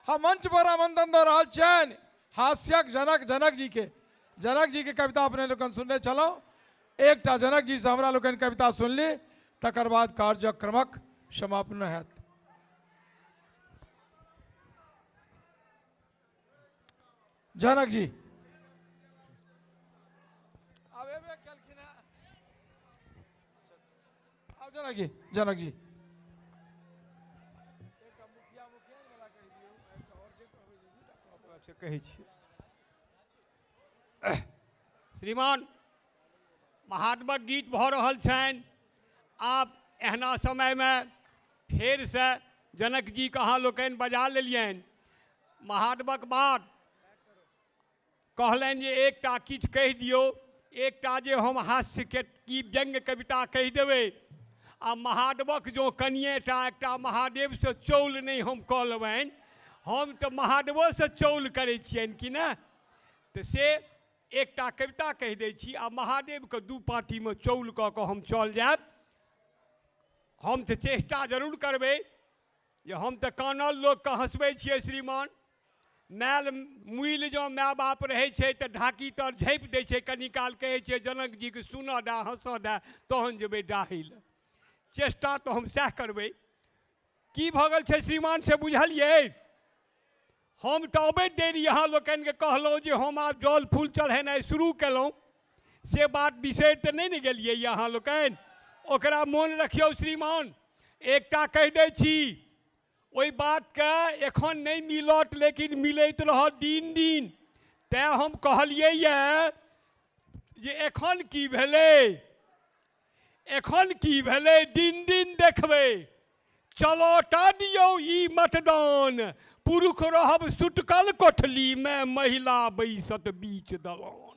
हम मंच पर आमंत्रण दो रहल छन हास्यक जनक जी के कविता अपने लोगन सुनने चलो। एक जनक जी से हमरा लोगन कविता सुन ली, तकर बाद कार्यक्रमक समापन हैत। जनक जी जनक जी श्रीमान महात्मक गीत भ रहल छनि। आप एहना समय में फेर से जनक जी के अहाँ लोकनि बजा लेलियनि। महात्मक बात कहलनि जे एकटा किछु कहि दियौ, एकटा जे हम हास्य के की व्यंग कविता कहि देबै आ महादेवक जो कनिएटा एकटा महादेव से चौल नहीं हम कह लेबनि, हम तो महादेवो से चौल करै छियनि कि ना, तो से एकटा कविता कहि दै छी आ महादेव के दू पाँती में चौल कऽ कऽ हम चल जायब। हम तो चेष्टा जरूर करबै जे हम तो कानल लोग के हंसबै छियै श्रीमान। मैल मुइल जो माय बाप रहै छै तऽ ढाकी तर झाँपि दै छै, कनी काल कहै छै जनक जी के सुनऽ दए हंसऽ दए तहन जेबै डाहै लए। चेष्टा तो हम सएह करबै। की भऽ गेल छै श्रीमान से बुझलियै? हम तो अबैत देरी अहाँ लोकनि के कहलहुँ जे हम आब जल फूल चढ़ेनाइ शुरू केलहुँ, से बात बिसरि तऽ नहीं ने गेलियै अहाँ लोकनि? ओकरा मोन रखियौ श्रीमान। एकटा कहि दै छी, ओहि बात के एखन नहीं मिलत लेकिन मिलैत रहत दिन दिन। तैं हम कहलियै जे एखन की भेलै, एखन की भेलै दिन दिन देखबै। चलो टा दियौ ई मतदान, पुरुष रहब सुटकल कोठली में महिला बैसत बीच दलान।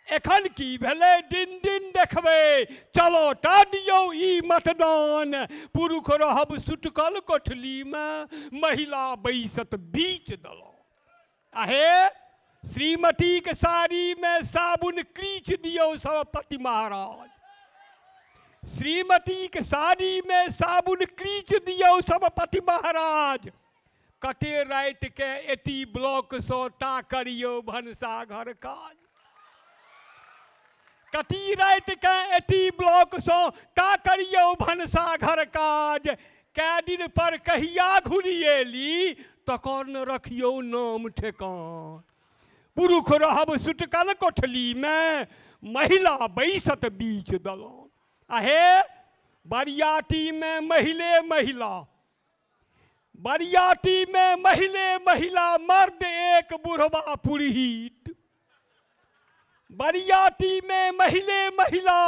एखन की भेलै दिन दिन देखबै, चलो टा दियौ ई मतदान, पुरुष रहब सुटकल कोठली में महिला बैसत बीच दलान। आहे श्रीमती के साड़ी में साबुन क्रीच दियो सभापति महाराज। श्रीमती के साड़ी में साबुन क्रीच दियो सभापति महाराज। कटे रात के एटी ब्लॉक सो ता करियो भनसा घर काज। कटी रात के एटी ब्लॉक सो ता करियो भनसा घर काज। कै दिन पर कहिया घुरिएली तकर न रखियो नाम ठेकान। पुरुष रहब सुटकल कोठली में महिला बैसत बीच दलान। आहे बरियाती में महिले महिला, बरियाती में महिले महिला, मर्द एक बुढ़वा पुरहित। बरियाती में महिले महिला,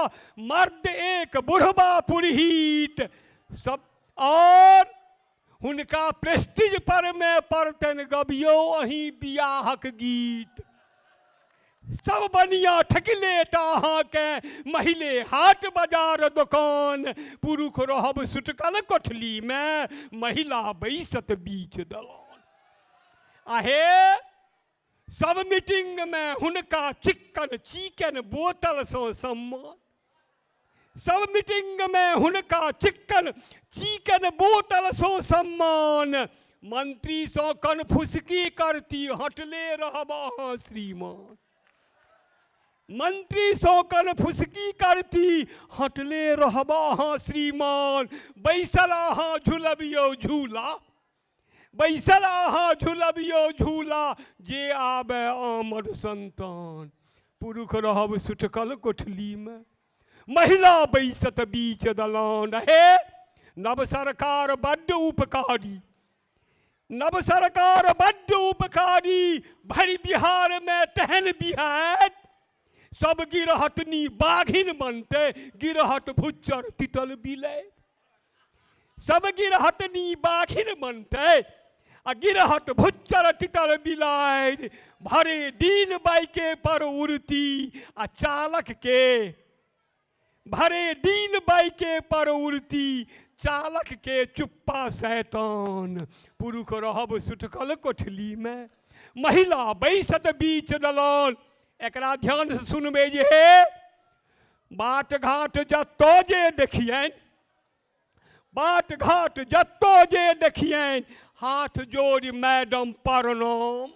मर्द एक बुढ़वा पुरहित। सब और हुनका प्रेस्टीज पर में परतन गबियो अही बियाहक गीत। सब बनिया ठकिले अहाँ के महिले हाट बाजार दुकान। पुरुष रहब सुटकल कोठली में महिला बैसत बीच दलान। आहे सब मीटिंग में हुनका चिक्कन चिकन बोतल सो सम्मान। सब मीटिंग में हुनका चिक्कन चिकन बोतल सो सम्मान। मंत्री सो कनफुसकी करती हटले रहब अहाँ श्रीमान। मंत्री सो कनफुसकी करती हटले रहब अहाँ श्रीमान। बैसल अहाँ झुलबियो झूला, बैसल अहाँ झुलबियो झूला, जे आबे आमद संतान। पुरुष रहब सुटकल कोठली में महिला बैसत बीच दलान। हे नव सरकार बड्ड उपकारी, नव सरकार बड्ड उपकारी। भरी बिहार में टहन बिहार, सब गिरहतनी बाघिन बनते, गिरहत भुच्चर तितल बिलै। सब गिरहतनी बाघिन बनते आ गिरहत भुच्चर तितल बिलाइ। भरे दिन बाइके पर उड़ती आ चालक के, भरे दिन बाइके पर उड़ती चालक के चुप्पा शैतान। पुरुष रहब सुटकल कोठली में महिला बैसत बीच दलान। एकरा ध्यान से सुनबे जे हे बाट घाट जतो जे देखियन, बाट घाट जतो जे देखियन, हाथ जोड़ मैडम प्रणाम।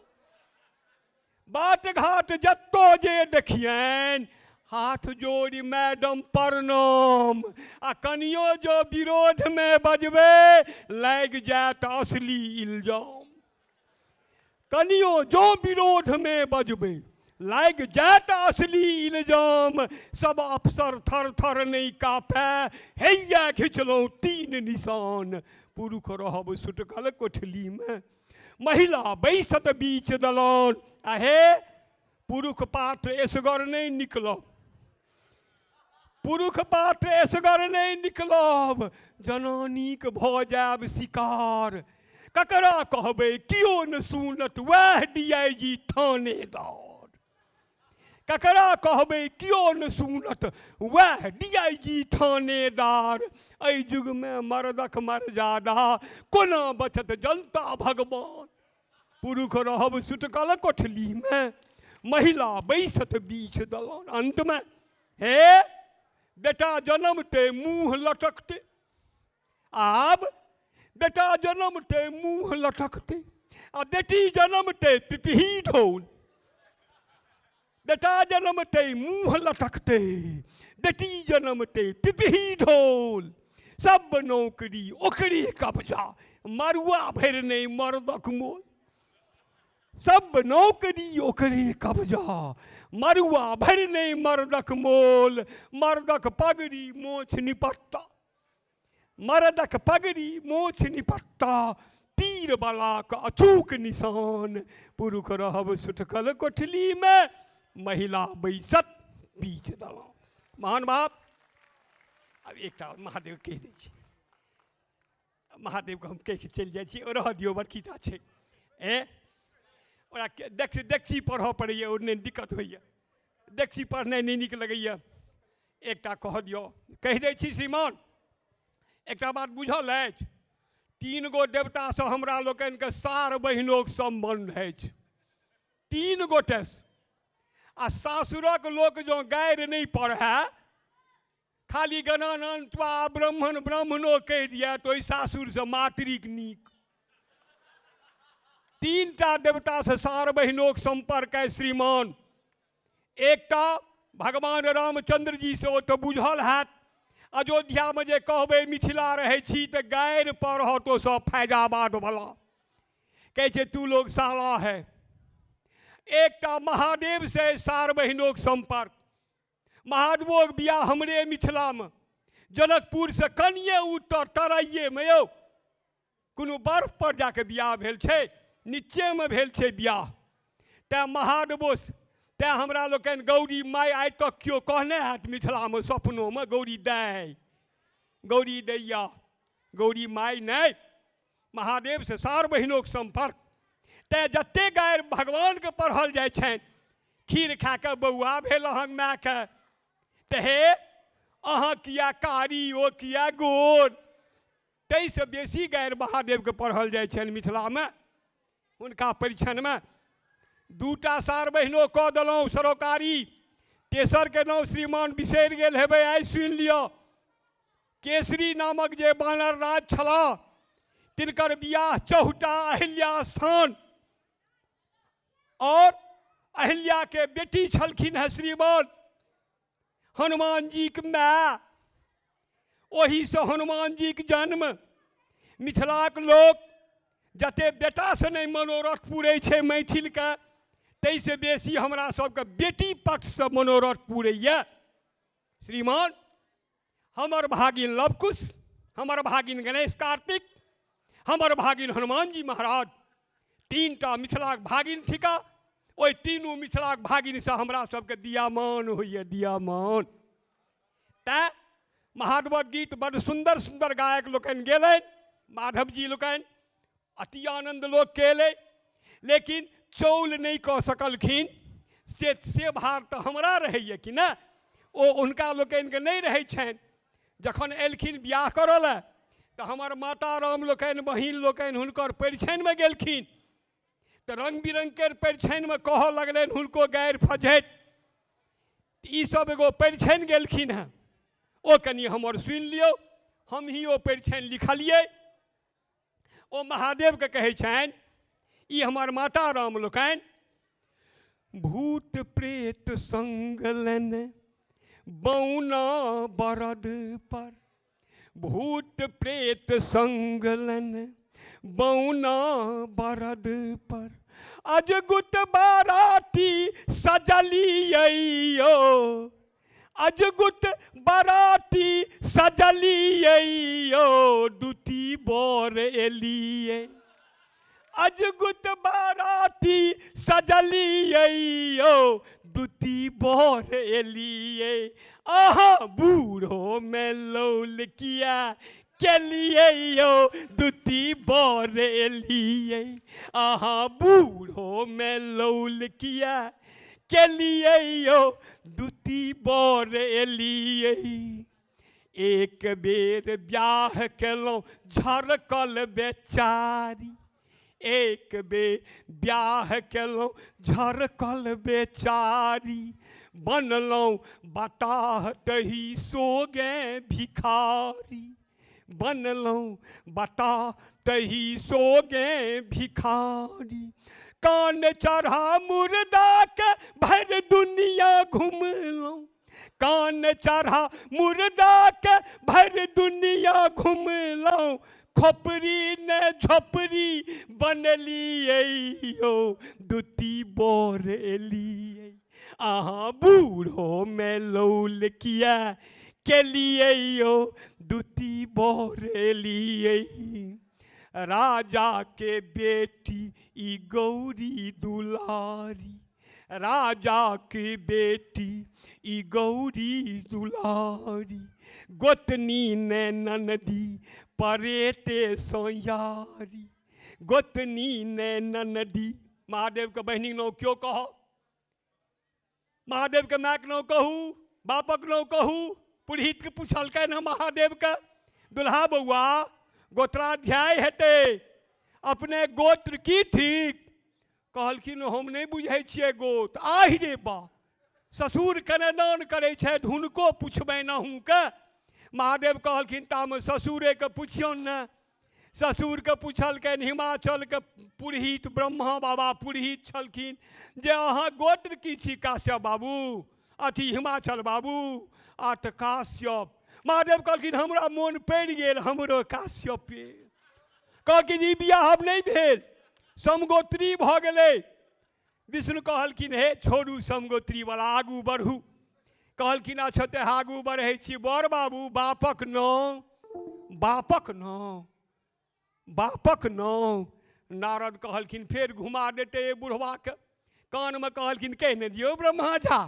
बाट घाट जत्तो जे देखियन हाथ जोड़ मैडम प्रणाम। आ कनियो जो विरोध में बजबे लग जात असली इल्जाम। कनियो जो विरोध में बजबे लग जात असली इल्जाम। सब अफसर थर थर नहीं कापे हैया खिंचलौं 3 निशान। पुरुष रहब सुटकल कोठली में महिला बैसत बीच दलान। आहे पुरुष पात्र एसगर नहीं निकलब। पुरुष पात्र एसगर नहीं निकलब। जनानीक भ जायब शिकार। ककरा कहबै कियो न सुनत वह डीआईजी थानेदार। ककरा कहबै कियो न सुनत वह डीआईजी थानेदार। एहि युग में मर्दक मर्यादा कोना बचत जनता भगवान। पुरुष रहब सुटकल कोठली में महिला बैसत बीच दलान। अंत में हे बेटा जन्मते मुंह लटकते। आब बेटा जन्मते मुंह लटकते आ बेटी जन्मते पिपही ढोल। बेटा जन्मते मुंह लटकते बेटी जन्मते पिपही ढोल। सब नौकरी ओकरे कब्जा मरुआ भर नहीं मर्दक मोल। सब नौकरी ओकरे कब्जा मरुआ भर नहीं मर्दक मोल। मर्दक पगड़ी मोछ निपट्टा। मर्दक पगड़ी मोछ निपट्टा तीर बला का अचूक निशान। पुरुष रहब सुटकल कोठली में महिला बैसत बीच दलान। महान बाप अब एक महादेव कह दै छी। महादेव को हम कह के चल जाइ छी रह दियो बड़कीटा छै। ओरा देखी पढ़ पड़ैए ओने दिक्कत होइए। देखी पढ़नाइ नहीं नीक लगैए। एकटा कह दियो कह दै छी श्रीमान। एकटा बात बुझल अछि 3 गो देवता से हमरा लोकन के सार बहिनोक संबंध अछि। 3 गोटे आ सासुरक लोक जो गारि नहीं पढ़े खाली गणानंतवा ब्राह्मण ब्राह्मणो कह दिया तो सासुर से मातृक नीक। 3टा देवता से सार बहिनोक संपर्क है श्रीमान। एकटा भगवान रामचंद्र जी से ओ तो बुझल हैत। अयोध्या में जे कहबै मिथिला रहे छी तो गारि पढ़ तो सब फैजाबाद वाला कहे छे तू लोग साला है। एकटा महादेव से सार बहिनोक संपर्क। महादेवोक बियाह हमरे मिथिला में जनकपुर से कनिए उत्तर तराइये में यौ कोनो बर्फ पर जाके बियाह भेल छे। नीचे में भेल छे बियाह। तैं महादेवो तैं हमरा लोकन गौरी माय आइ तक क्यों कहने हैत मिथिला में सपनों में गौरी दाई गौरी दैया गौरी माय नहीं। महादेव से सार बहिनोक संपर्क। तैं जते गारि भगवान के पढ़ल जाइ छनि खीर खा के बौआ भेल अहाँ माय के ते हे अहाँ किया कारी ओ किया गोर। तै से बेसी गारि महादेव के पढ़ल जाइ छनि मिथिला में। हुनका परिछन में 2टा सार बहिनो कह देलहुँ सरोकारी। तेसर के नाम श्रीमान बिसरि गेल हेबै आइ सुनि लिअ। केसरी नामक जे बानर राज छलाह तिनकर बियाह चौटा अहिल्या स्थान और अहिल्या के बेटी छलखिन है श्रीमान हनुमान जी के माय। ओही से हनुमान जी के जन्म। मिथिलाक लोक जते बेटा से नहीं मनोरथ पूरे छे मैथिल के तै से बेसी हमरा सबके बेटी पक्ष से मनोरथ पूरैया। श्रीमान हमर भागिन लवकुश हमर भागिन गणेश कार्तिक हमर भागिन हनुमान जी महाराज 3टा मिथिलाक भागिन थिका। ओहि 3 मिथिलाक भागिन से हमरा सबके दियामान होइए दियामान। तैं महादेवक गीत बड़ सुंदर सुंदर गायक लोकनि गेलनि। माधव जी लोकनि अति आनंद लोक केले लेकिन चौल नहीं कह सकलखिन से भार तो हमरा रहैए कि ना। ओ उनका लोकनि के नहीं रहै छनि। जखन एलखिन बियाह करऽ लए तो हमर माता राम लोकनि बहिन लोकनि हुनकर परिछनि में गेलखिन तो रंग बिरंग के परिछनि में कह लगलनि हुनको गारि फजैत। ई सब एगो परिछनि गेलखिन हैं ओ कनी हमर सुनि लियौ। हम ही ओ परिछनि लिखलिए। ओ महादेव के कहै छनि ई हमर माता राम लोकनि भूत प्रेत संगलन बौना बरद पर, भूत प्रेत संगलन बौना बरद पर, अजगुत बाराती सजलियै, अजगुत बाराती सजलियै, दूती बर एलियै, अजगुत बाराती सजलियै, दूती बर एलियै, अहाँ बूढ़ो में लौल किया केलियै यौ, दूती बर एलियै, अहाँ बूढ़ो में लौल किया केलियै यौ, दूती बर एलियै, एक बेर ब्याह केलहुँ झरकल बेचारी, एक बेर ब्याह केलहुँ झरकल बेचारी, बनलहुँ बताह तही सोगे भिखारी, बनलहुँ बताह तही सोगे भिखारी, कान चढ़ा मुर्दा के भर दुनिया घुमलहुँ, कान चढ़ा मुर्दा के भर दुनिया घुमलहुँ, खोपड़ी ने झोपड़ी बनलियै यौ, दूती बर एलियै, अहाँ बूढ़ो में लौल किया केलियै यौ, दूती बर एलियै, राजा के बेटी ई गौरी दुलारी, राजा की बेटी ई गौरी दुलारी, गोतनी ने ननदी परेते सोयारी, गोतनी ने ननदी, महादेव के बहनी नो क्यों कहो, महादेव के माँ के नो कहू, बापक नो कहू, पुरोहित के पूछलकै न महादेव के दुल्हा बउआ गोत्राध्याय हेतै, अपने गोत्र की ठीक, कहलखिन हम नहीं बुझै छियै गोत्र, आहि रे बा ससुर कन्यादान करै छथि हुनको पुछबनि अहूँ के, महादेव कहलखिन तामे ससुरे के पुछियौन न, ससुर के पुछलकनि, हिमाचल के पुरोहित ब्रह्मा बाबा पुरोहित छलखिन, जे अहाँ गोत्र की छी काश्यप बाबू, अथी हिमाचल बाबू, आठ काश्यप, महादेव कहलखिन हमरा मोन पड़ि गेल हमरो काश्यपे, कहलखिन ई बियाह आब नहीं भेल, समगोत्री भऽ गेलै, विष्णु कहलखिन हे छोड़ू समगोत्री वाला आगू बढ़ू, कहलखिन अच्छा ते आगू बढ़ै छी बड़ बाबू बापक नाम, बापक नाम, बापक नाम, नारद कहलखिन फेर घुमा देते बुढ़वा के, कान में कहलखिन कहि ने दियौ ब्रह्मा झा,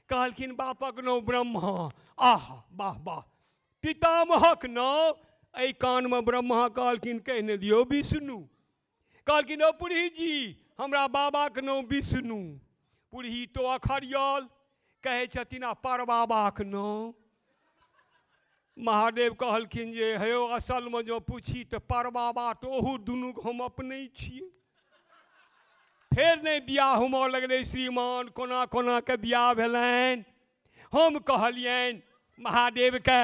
कहलखिन बापक नाम ब्रह्मा, आह वाह वाह, पितामहक नाम, एहि कान में ब्रह्मा कहलखिन कहि ने दियौ विष्णु, कहलखिन ओ पुरोहित जी हमरा बाबा के नाम विष्णु, पुरोहित तो अखरियल कहै छथिन आ पर बाबा के नाम, महादेव कहलखिन जे हे असल में जो पूछी तो पर बाबा तो ओहू दुनू हम अपने छियै, फेर नहीं बियाह हुमऽ लगलै श्रीमान, कोना कोना के बियाह भेलनि, हम कहलियनि महादेव के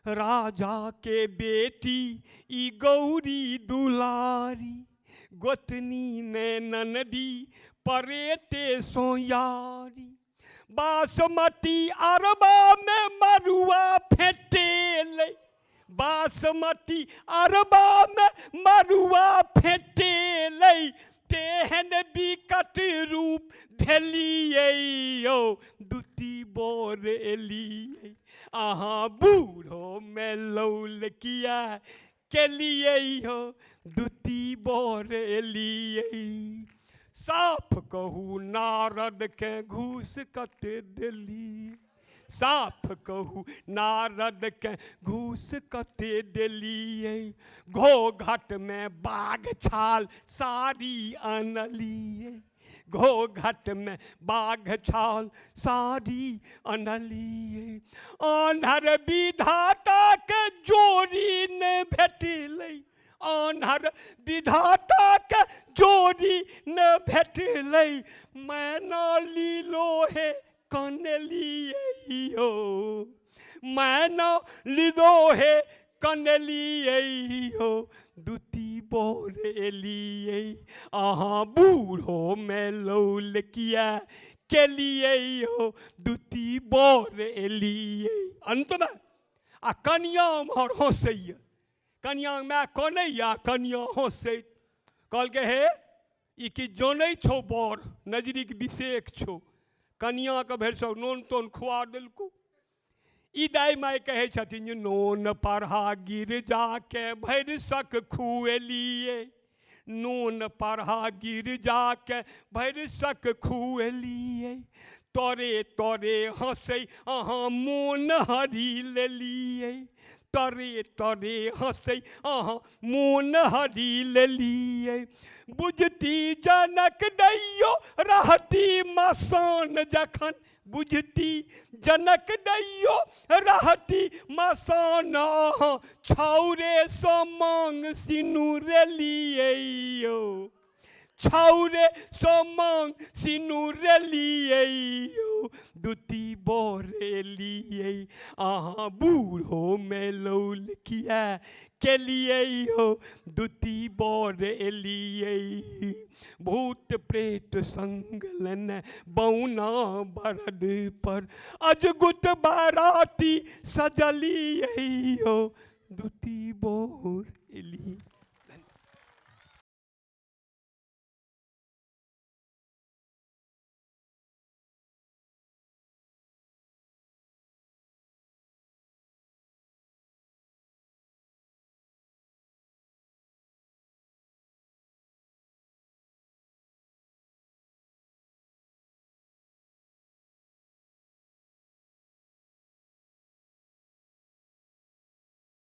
राजा के बेटी ई गौरी दुलारी, गोतनी ने ननदी परेते सोयारी, बासमती अरबा में मरुआ फेटेलै, बासमती अरबा में मरुआ फेटेलै, तेहन विकट रूप धेलियै यौ, दूती बर एलियै, अहाँ बूढ़ो में लौल किया केलियै यौ, दूती बर एलियै, साफ कहू नारद के घूस कते देली, साफ कहू नारद के घूस कते देलियै, घोघट में बाघ छाल साड़ी अनलियै, घोघट में बाघ छाल साड़ी अनलियै, आन्हर विधाता के जोड़ी ने भेटलै, आन्हर विधाता के जोड़ी न भेटलै, मैना लीलोहे कनलियै यौ, मैना लीलोहे कनलिए हो दूती बोर एलिए अहाँ बूढ़ो में लौल किया के लिए हो दूती बोर एलिए अंत में आ कनिया हमर हंसैया कनिया माय कनैया कनिया हंसै कहल के हे ई कि जानै छौ बर नजरीक विषेक छौ कनिया के भरि सब नोन तोन खुआ देलको ई दाई माय कहै छथिन जे नोन पढ़ा गिर जाके भरि सक खुएलिए नोन पढ़ा गिर जाके भरि सक खुएलिए तोरे तोरे हंसै अहाँ मोन हरि लेलिए तोरे तोरे हंसै अहाँ मोन हरि लेलिए बुझती जनक दैयो रहती मसान जखन बुझती जनक दैयो रहती मसान अहाँ छौरे सो मांग सिनुरेलिए यौ छौरे सो मांग सिनुरेलिए यौ दूती बोरेलिए अहाँ बूढ़ो में लौल किया के लिए हो दूती बोरेलिए भूत प्रेत संगलन बौना बरद पर अजगुत बाराती सजलिए हो दूती बोरेलिए।